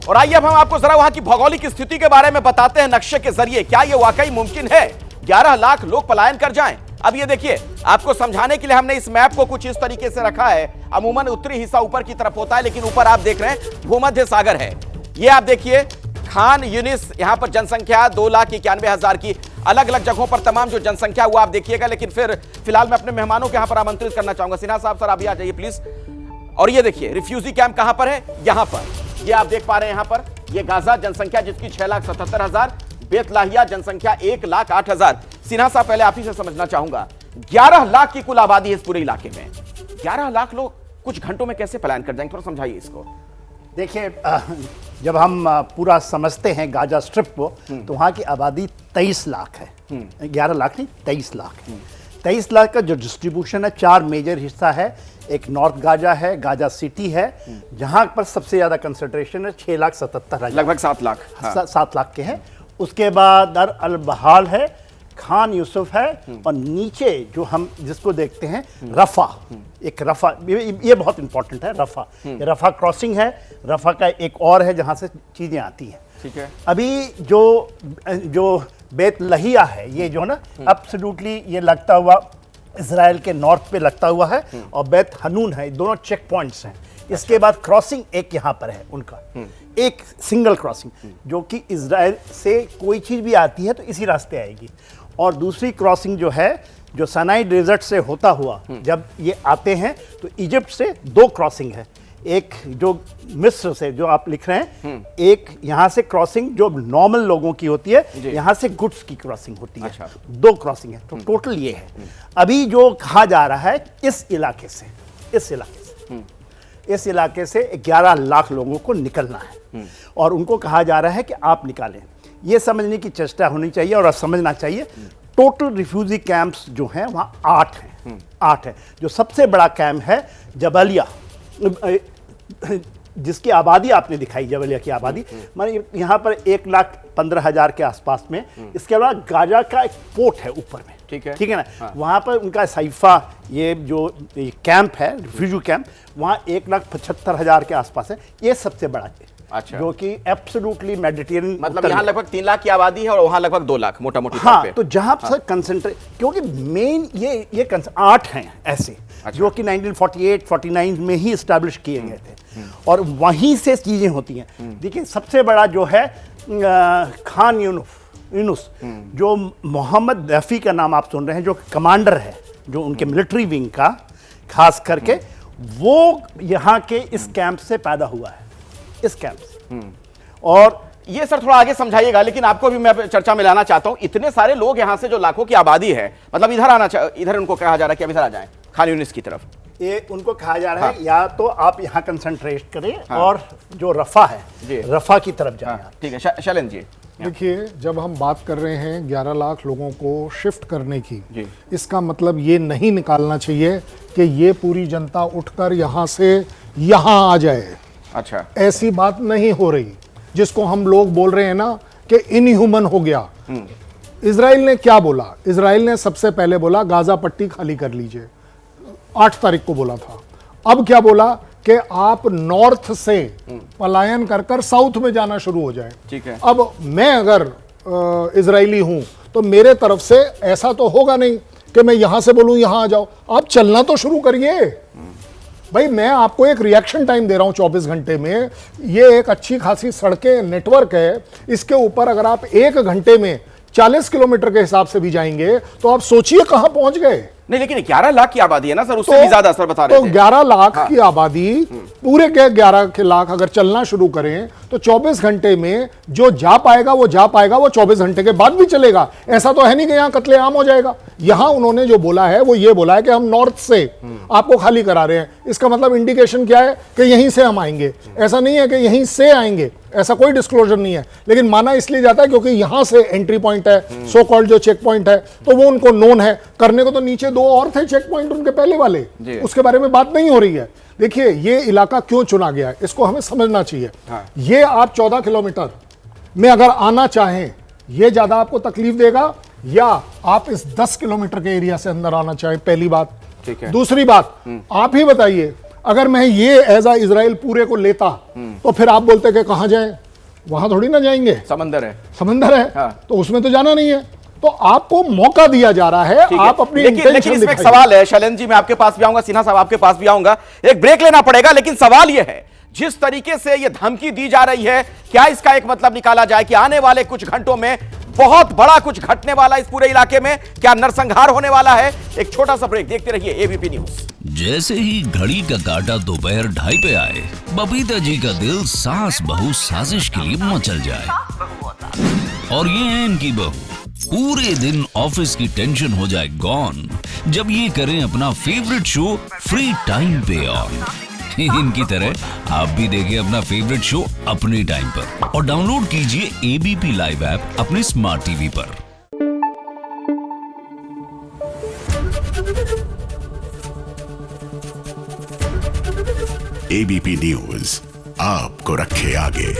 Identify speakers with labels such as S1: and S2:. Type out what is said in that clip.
S1: और आइए अब हम आपको जरा वहां की भौगोलिक स्थिति के बारे में बताते हैं नक्शे के जरिए। क्या यह वाकई मुमकिन है 11 लाख लोग पलायन कर जाएं? अब ये देखिए, आपको समझाने के लिए हमने इस मैप को कुछ इस तरीके से रखा है। अमूमन उत्तरी हिस्सा ऊपर की तरफ होता है, लेकिन ऊपर आप देख रहे हैं भूमध्य सागर है। ये आप देखिए खान यूनिस, यहां पर जनसंख्या 2,91,000 की। अलग अलग जगहों पर तमाम जो जनसंख्या हुआ आप देखिएगा। लेकिन फिर फिलहाल मैं अपने मेहमानों को यहां पर आमंत्रित करना चाहूंगा। सिन्हा साहब, सर आप भी आ जाइए प्लीज। और ये देखिए रिफ्यूजी कैंप कहां पर है, यहां पर। ये आप देख पा रहे हैं यहां पर, ये गाजा जनसंख्या जिसकी 6,77,000, बेतलाहिया जनसंख्या 1,08,000। सिन्हा साहब, पहले आप ही से समझना चाहूंगा, 11 लाख की कुल आबादी है इस पूरे इलाके में। 11 लाख लोग कुछ घंटों में कैसे पलायन कर जाएंगे, थोड़ा समझाइए इसको।
S2: देखिए, जब हम पूरा समझते हैं गाजा स्ट्रिप को, तो वहाँ की आबादी 23 लाख है। 11 लाख नहीं, 23 लाख है। 23 लाख का जो डिस्ट्रीब्यूशन है, 4 मेजर हिस्सा है। एक नॉर्थ गाजा है, गाजा सिटी है, जहाँ पर सबसे ज़्यादा कंसंट्रेशन है, 6,77,000, लगभग
S1: 7 लाख, हाँ।
S2: 7 लाख के हैं। उसके बाद दर अल बहाल है, खान यूसुफ है, और नीचे जो हम जिसको देखते हैं रफा, एक रफा, ये बहुत इंपॉर्टेंट है। रफा, ये रफा क्रॉसिंग है। रफा का एक और है जहां से चीजें आती हैं।
S1: ठीक है।
S2: अभी जो बेतलहिया है, ये जो ना एब्सोल्युटली ये लगता हुआ इजराइल के नॉर्थ पे लगता हुआ है, और बेत हनून है, दोनों चेक पॉइंट्स हैं। इसके बाद क्रॉसिंग एक यहाँ पर है उनका, एक सिंगल क्रॉसिंग, जो कि इजराइल से कोई चीज भी आती है तो इसी रास्ते आएगी। और दूसरी क्रॉसिंग जो है, जो सनाई डेजर्ट से होता हुआ जब ये आते हैं, तो इजिप्ट से 2 क्रॉसिंग है। एक जो मिस्र से जो आप लिख रहे हैं, एक यहाँ से क्रॉसिंग जो नॉर्मल लोगों की होती है, यहाँ से गुड्स की क्रॉसिंग होती है। अच्छा। 2 क्रॉसिंग है, तो टोटल ये है। अभी जो कहा जा रहा है, इस इलाके से 11 लाख लोगों को निकलना है, और उनको कहा जा रहा है कि आप निकालें। ये समझने की चेष्टा होनी चाहिए और समझना चाहिए, टोटल रिफ्यूजी कैंप्स जो हैं वहाँ 8 हैं। 8 है। जो सबसे बड़ा कैंप है जबलिया, जिसकी आबादी आपने दिखाई, जबलिया की आबादी माने यहाँ पर 1,15,000 के आसपास में। इसके अलावा गाजा का एक पोर्ट है ऊपर में, ठीक है ना। हाँ। वहाँ पर उनका साइफा, ये जो कैंप है रिफ्यूजी कैंप, वहाँ 1,75,000 के आसपास है। ये सबसे बड़ा है। अच्छा। जो कि एब्सोल्युटली मेडिटेरियन,
S1: मतलब यहाँ लगभग 3 लाख की आबादी है और वहाँ लगभग 2 लाख मोटा मोटी।
S2: हाँ, तो जहाँ पर कंसंट्रेट, क्योंकि मेन ये 8 हैं ऐसे। अच्छा। जो कि 1948-49 में ही इस्टेब्लिश किए गए थे, और वहीं से चीजें होती हैं। देखिए, सबसे बड़ा जो है खान यूनुस, जो मोहम्मद रफ़ी का नाम आप सुन रहे हैं, जो कमांडर है, जो उनके मिलिट्री विंग का खास करके, वो यहाँ के इस कैंप से पैदा हुआ है, इस कैंप से। और
S1: ये सर थोड़ा आगे समझाइएगा, लेकिन आपको भी मैं चर्चा में लाना चाहता हूं। इतने सारे लोग यहां से, जो लाखों की आबादी है, मतलब इधर उनको कहा जा रहा है कि अब इधर आ जाएं खान यूनिस की तरफ।
S2: ये उनको कहा जा रहा है, हाँ। या तो आप यहाँ कंसंट्रेट करें, हाँ। और जो रफा है, रफा की तरफ जाएं। हाँ।
S1: ठीक है, शैलेंद्र जी।
S3: देखिए, जब हम बात कर रहे हैं 11 लाख लोगों को शिफ्ट करने की, इसका मतलब ये नहीं निकालना चाहिए कि ये पूरी जनता उठकर यहाँ से यहाँ आ जाए। अच्छा, ऐसी बात नहीं हो रही, जिसको हम लोग बोल रहे हैं ना कि इनह्यूमन हो गया। इजराइल ने क्या बोला? इजराइल ने सबसे पहले बोला गाजा पट्टी खाली कर लीजिए, 8 तारीख को बोला था। अब क्या बोला कि आप नॉर्थ से पलायन कर कर साउथ में जाना शुरू हो जाए। ठीक है। अब मैं अगर इजरायली हूं, तो मेरे तरफ से ऐसा तो होगा नहीं कि मैं यहां से बोलूं यहां आ जाओ। आप चलना तो शुरू करिए भाई। मैं आपको एक रिएक्शन टाइम दे रहा हूं 24 घंटे में। ये एक अच्छी खासी सड़कें नेटवर्क है, इसके ऊपर अगर आप 1 घंटे में 40 किलोमीटर के हिसाब से भी जाएंगे, तो आप सोचिए कहां पहुंच गए।
S1: नहीं, लेकिन 11 लाख की आबादी है ना सर, उससे भी ज्यादा असर बता रहे थे।
S3: तो 11 लाख की आबादी, पूरे के 11 लाख अगर चलना शुरू करें, तो 24 घंटे में जो जा पाएगा वो जा पाएगा, वो 24 घंटे के बाद भी चलेगा। ऐसा तो है नहीं कि यहाँ कत्लेआम हो जाएगा। यहाँ उन्होंने जो बोला है वो ये बोला है कि हम नॉर्थ से आपको खाली करा रहे हैं। इसका मतलब इंडिकेशन क्या है कि यहीं से हम आएंगे। ऐसा नहीं है कि यहीं से आएंगे, ऐसा कोई डिस्क्लोजर नहीं है, लेकिन माना इसलिए जाता है क्योंकि यहां से एंट्री पॉइंट है, सो कॉल्ड जो चेक पॉइंट है, तो वो उनको नोन है। करने को तो नीचे 2 और थे चेक पॉइंट उनके पहले वाले, उसके बारे में बात नहीं हो रही है। देखिए, ये इलाका क्यों चुना गया है, इसको हमें समझना चाहिए। हाँ। ये आप 14 किलोमीटर में अगर आना चाहें, ये ज्यादा आपको तकलीफ देगा, या आप इस 10 किलोमीटर के एरिया से अंदर आना चाहें, पहली बात। ठीक है। दूसरी बात, आप ही बताइए, अगर मैं ये एज अ इजराइल पूरे को लेता तो फिर आप बोलते कि कहां जाए, वहां थोड़ी ना जाएंगे,
S1: समंदर है,
S3: समंदर है।
S1: हाँ।
S3: तो उसमें तो जाना नहीं है। तो आपको मौका दिया जा रहा है,
S1: ठीक है।
S3: आप अपनी
S1: लेकिन
S3: intention
S1: इसमें एक
S3: दिखाइए।
S1: सवाल है, शैलेंद्र जी मैं आपके पास भी आऊंगा, सिन्हा साहब आपके पास भी आऊंगा, एक ब्रेक लेना पड़ेगा। लेकिन सवाल यह है, जिस तरीके से यह धमकी दी जा रही है, क्या इसका एक मतलब निकाला जाए कि आने वाले कुछ घंटों में बहुत बड़ा कुछ घटने वाला इस पूरे इलाके में, क्या नरसंहार होने वाला है? एक छोटा सा ब्रेक, देखते रहिए एबीपी न्यूज।
S4: जैसे ही घड़ी का काटा दोपहर 2:30 पे आए, बबीता जी का दिल सास बहू साजिश के लिए मचल जाए। और ये है इनकी बहू, पूरे दिन ऑफिस की टेंशन हो जाए गॉन जब ये करें अपना फेवरेट शो फ्री टाइम पे ऑन। इनकी तरह आप भी देखिए अपना फेवरेट शो अपने टाइम पर और डाउनलोड कीजिए एबीपी लाइव ऐप अपने स्मार्ट टीवी पर।
S5: एबीपी न्यूज आपको रखे आगे।